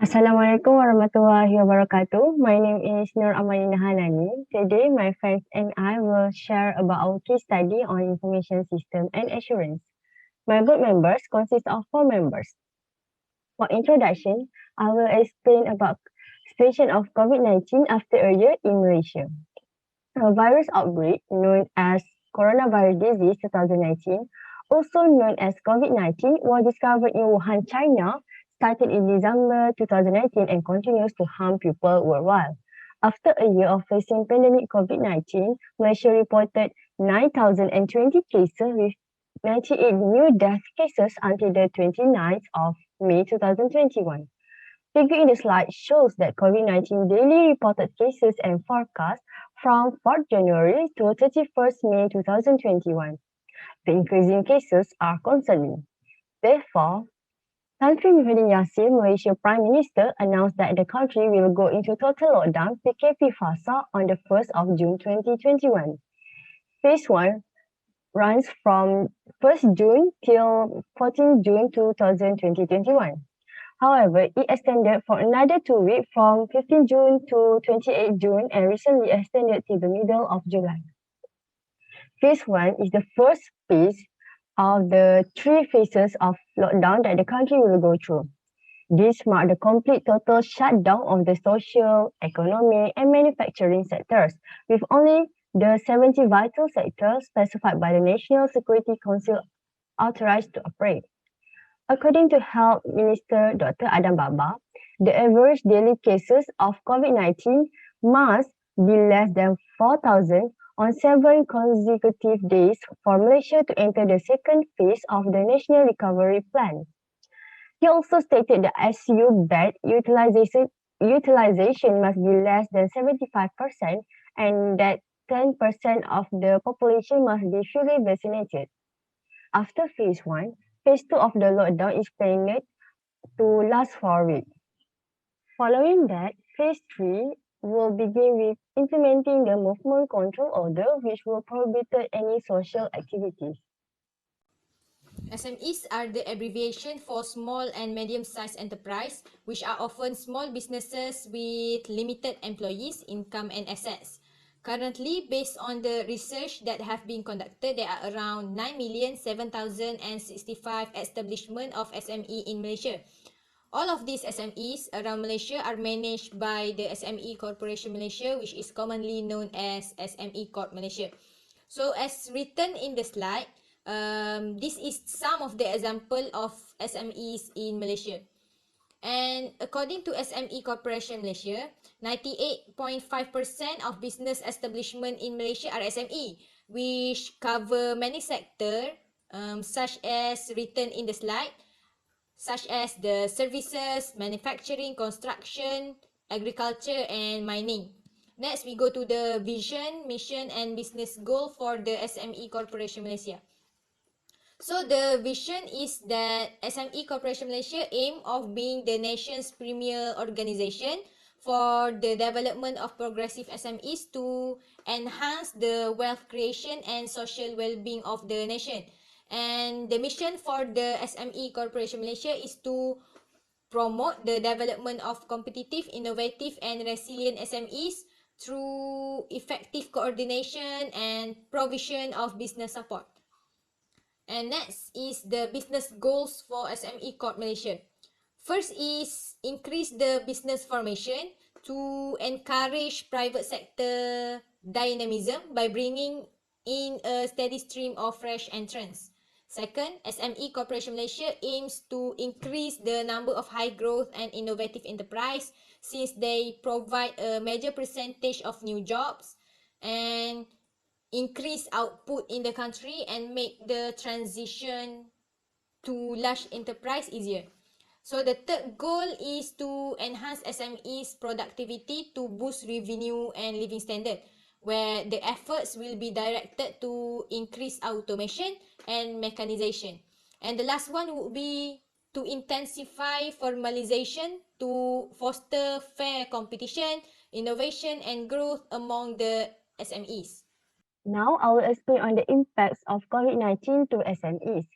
Assalamualaikum warahmatullahi wabarakatuh. My name is Nur Amalina Hanani. Today, my friends and I will share about our case study on information system and assurance. My board members consist of 4 members. For introduction, I will explain about situation of COVID-19 after a year in Malaysia. A virus outbreak known as coronavirus disease 2019, also known as COVID-19, was discovered in Wuhan, China, started in December 2019 and continues to harm people worldwide. After a year of facing pandemic COVID-19, Malaysia reported 9,020 cases with 98 new death cases until the 29th of May 2021. Figure in the slide shows that COVID-19 daily reported cases and forecast from 4th January to 31st May 2021. The increasing cases are concerning. Therefore, Tan Sri Muhyiddin Yassin, Malaysia Prime Minister, announced that the country will go into total lockdown PKP Fasa on the 1st of June 2021. Phase 1 runs from 1st June till 14 June 2021. However, it extended for another 2 weeks from 15 June to 28 June and recently extended till the middle of July. Phase 1 is the first phase of the 3 phases of lockdown that the country will go through. This marked the complete total shutdown of the social, economic, and manufacturing sectors, with only the 70 vital sectors specified by the National Security Council authorized to operate. According to Health Minister Dr. Adam Baba, the average daily cases of COVID-19 must be less than 4,000 on 7 consecutive days for Malaysia to enter the second phase of the National Recovery Plan. He also stated that ICU bed utilization must be less than 75% and that 10% of the population must be fully vaccinated. After phase 1, phase 2 of the lockdown is planned to last 4 weeks. Following that, phase 3 will begin with implementing the movement control order, which will prohibit any social activities. SMEs are the abbreviation for small and medium-sized enterprise, which are often small businesses with limited employees, income and assets. Currently, based on the research that have been conducted, there are around 9,007,065 establishments of SME in Malaysia. All of these SMEs around Malaysia are managed by the SME Corporation Malaysia, which is commonly known as SME Corp Malaysia. So as written in the slide, this is some of the example of SMEs in Malaysia. And according to SME Corporation Malaysia, 98.5% of business establishment in Malaysia are SME, which cover many sectors, such as written in the slide, such as the services, manufacturing, construction, agriculture, and mining. Next, we go to the vision, mission, and business goal for the SME Corporation Malaysia. So the vision is that SME Corporation Malaysia aim of being the nation's premier organization for the development of progressive SMEs to enhance the wealth creation and social well-being of the nation. And the mission for the SME Corporation Malaysia is to promote the development of competitive, innovative and resilient SMEs through effective coordination and provision of business support. And next is the business goals for SME Corp Malaysia. First is increase the business formation to encourage private sector dynamism by bringing in a steady stream of fresh entrants. Second, SME Corporation Malaysia aims to increase the number of high growth and innovative enterprise since they provide a major percentage of new jobs and increase output in the country and make the transition to large enterprise easier. So the third goal is to enhance SMEs productivity to boost revenue and living standard, where the efforts will be directed to increase automation and mechanization. And the last one would be to intensify formalization to foster fair competition, innovation and growth among the SMEs. Now, I will explain on the impacts of COVID-19 to SMEs.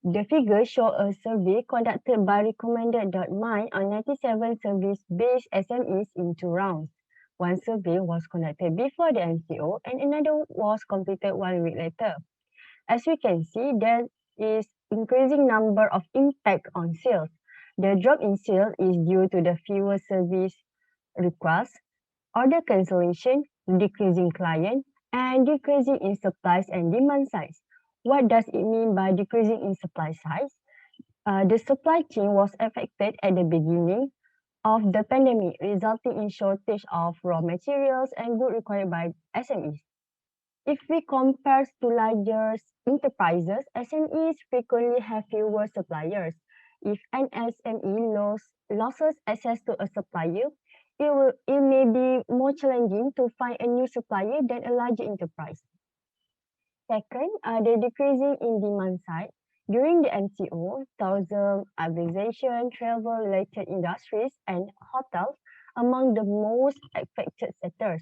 The figures show a survey conducted by Recommended.my on 97 service-based SMEs in 2 rounds. One survey was conducted before the MCO and another was completed 1 week later. As we can see, there is increasing number of impact on sales. The drop in sales is due to the fewer service requests, order cancellation, decreasing client, and decreasing in supplies and demand size. What does it mean by decreasing in supply size? The supply chain was affected at the beginning of the pandemic, resulting in shortage of raw materials and goods required by SMEs. If we compare to larger enterprises, SMEs frequently have fewer suppliers. If an SME loses access to a supplier, it may be more challenging to find a new supplier than a larger enterprise. Second, the decreasing in demand side. During the MCO, tourism, aviation, travel-related industries, and hotels among the most affected sectors.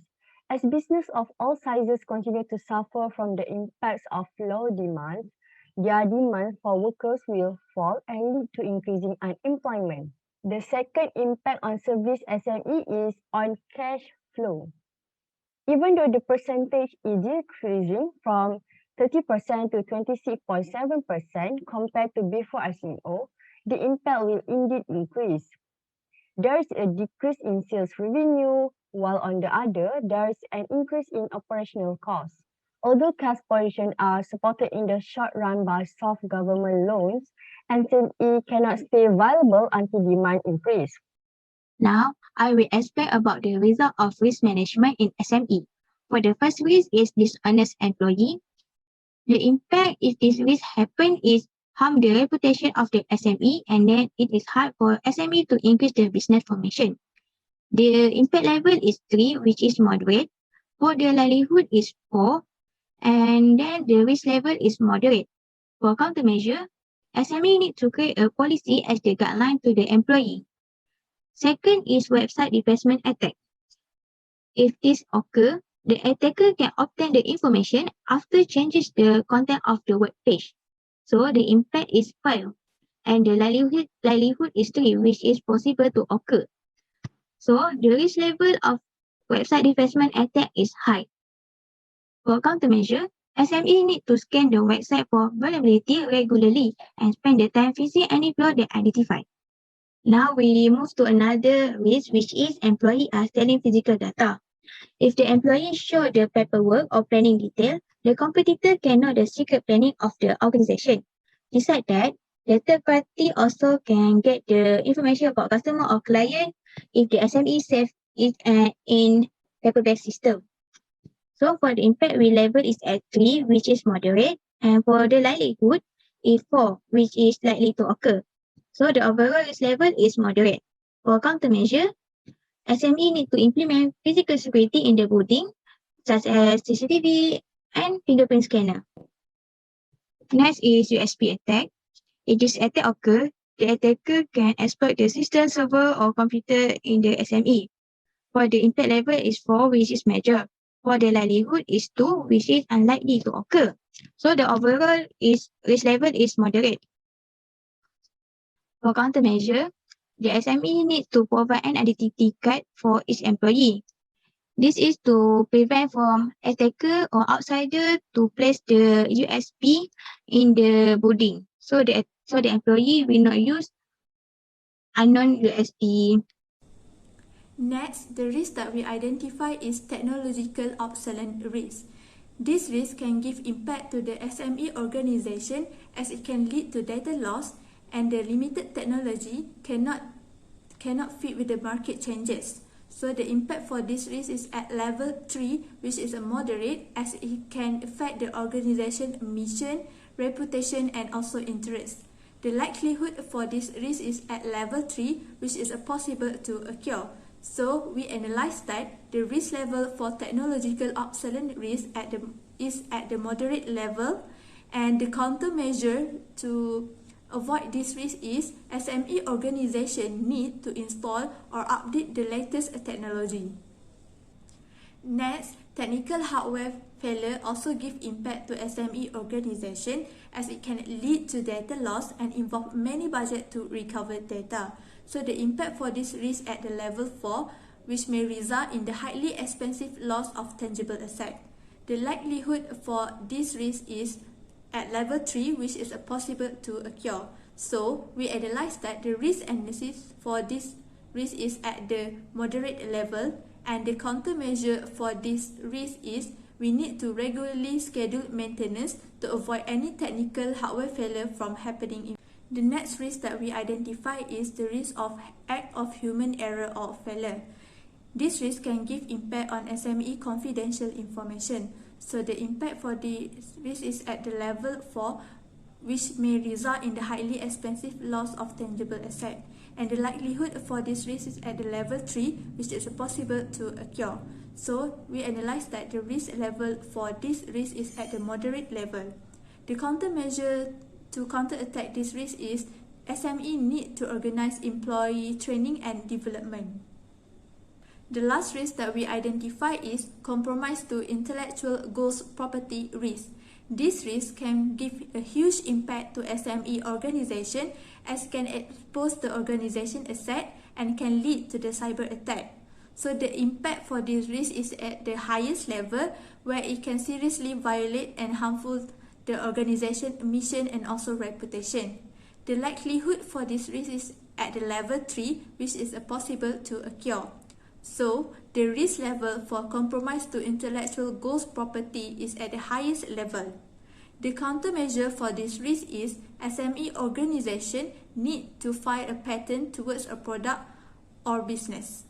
As business of all sizes continue to suffer from the impacts of low demand, their demand for workers will fall and lead to increasing unemployment. The second impact on service SME is on cash flow. Even though the percentage is decreasing from 30% to 26.7% compared to before ICO, the impact will indeed increase. There is a decrease in sales revenue, while on the other, there is an increase in operational costs. Although cash positions are supported in the short run by soft government loans, SME cannot stay viable until demand increase. Now, I will explain about the result of risk management in SME. For the first risk is dishonest employee. The impact if this risk happen is harm the reputation of the SME, and then it is hard for SME to increase the business formation. The impact level is 3, which is moderate. For the livelihood is 4, and then the risk level is moderate. For countermeasure, SME need to create a policy as the guideline to the employee. Second is website defacement attack. If this occur, the attacker can obtain the information after changes the content of the web page. So the impact is 5, and the livelihood is 3, which is possible to occur. So the risk level of website defacement attack is high. For countermeasure, SME need to scan the website for vulnerability regularly and spend the time fixing any flaw they identify. Now we move to another risk, which is employee are stealing physical data. If the employee show the paperwork or planning detail, the competitor can know the secret planning of the organization. Besides that, the third party also can get the information about customer or client if the SME save it in paper-based system. So for the impact risk level is at 3, which is moderate, and for the likelihood is 4, which is likely to occur. So the overall risk level is moderate. For countermeasure, SME need to implement physical security in the building, such as CCTV and fingerprint scanner. Next is USB attack. If this attack occur, the attacker can exploit the system, server, or computer in the SME. For the impact level is 4, which is major. For the likelihood is 2, which is unlikely to occur. So the overall risk level is moderate. For countermeasure, the SME needs to provide an identity card for each employee. This is to prevent from attacker or outsider to place the USB in the building. So the employee will not use unknown USB. Next, the risk that we identify is technological obsolete risk. This risk can give impact to the SME organization as it can lead to data loss, and the limited technology cannot fit with the market changes. So the impact for this risk is at level 3, which is a moderate, as it can affect the organization mission, reputation, and also interest. The likelihood for this risk is at level 3, which is possible to occur. So we analyze that the risk level for technological obsolete risk is at the moderate level, and the countermeasure to avoid this risk is SME organization need to install or update the latest technology. Next, technical hardware failure also give impact to SME organization as it can lead to data loss and involve many budget to recover data. So the impact for this risk at the level 4, which may result in the highly expensive loss of tangible asset. The likelihood for this risk is at level 3, which is possible to occur. So we analyze that the risk analysis for this risk is at the moderate level, and the countermeasure for this risk is we need to regularly schedule maintenance to avoid any technical hardware failure from happening. The next risk that we identify is the risk of act of human error or failure. This risk can give impact on SME confidential information. So the impact for this risk is at the level 4, which may result in the highly expensive loss of tangible asset. And the likelihood for this risk is at the level 3, which is possible to occur. So we analyze that the risk level for this risk is at the moderate level. The countermeasure to counterattack this risk is SME need to organize employee training and development. The last risk that we identify is compromise to intellectual goals property risk. This risk can give a huge impact to SME organization as can expose the organization asset and can lead to the cyber attack. So the impact for this risk is at the highest level where it can seriously violate and harmful the organization mission and also reputation. The likelihood for this risk is at the level 3, which is possible to occur. So, the risk level for compromise to intellectual goals property is at the highest level. The countermeasure for this risk is SME organization need to file a patent towards a product or business.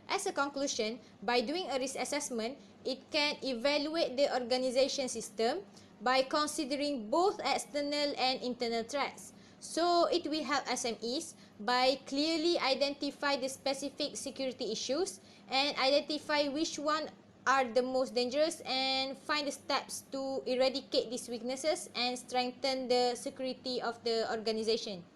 As a conclusion, by doing a risk assessment, it can evaluate the organization system by considering both external and internal threats. So it will help SMEs by clearly identify the specific security issues and identify which one are the most dangerous and find the steps to eradicate these weaknesses and strengthen the security of the organization.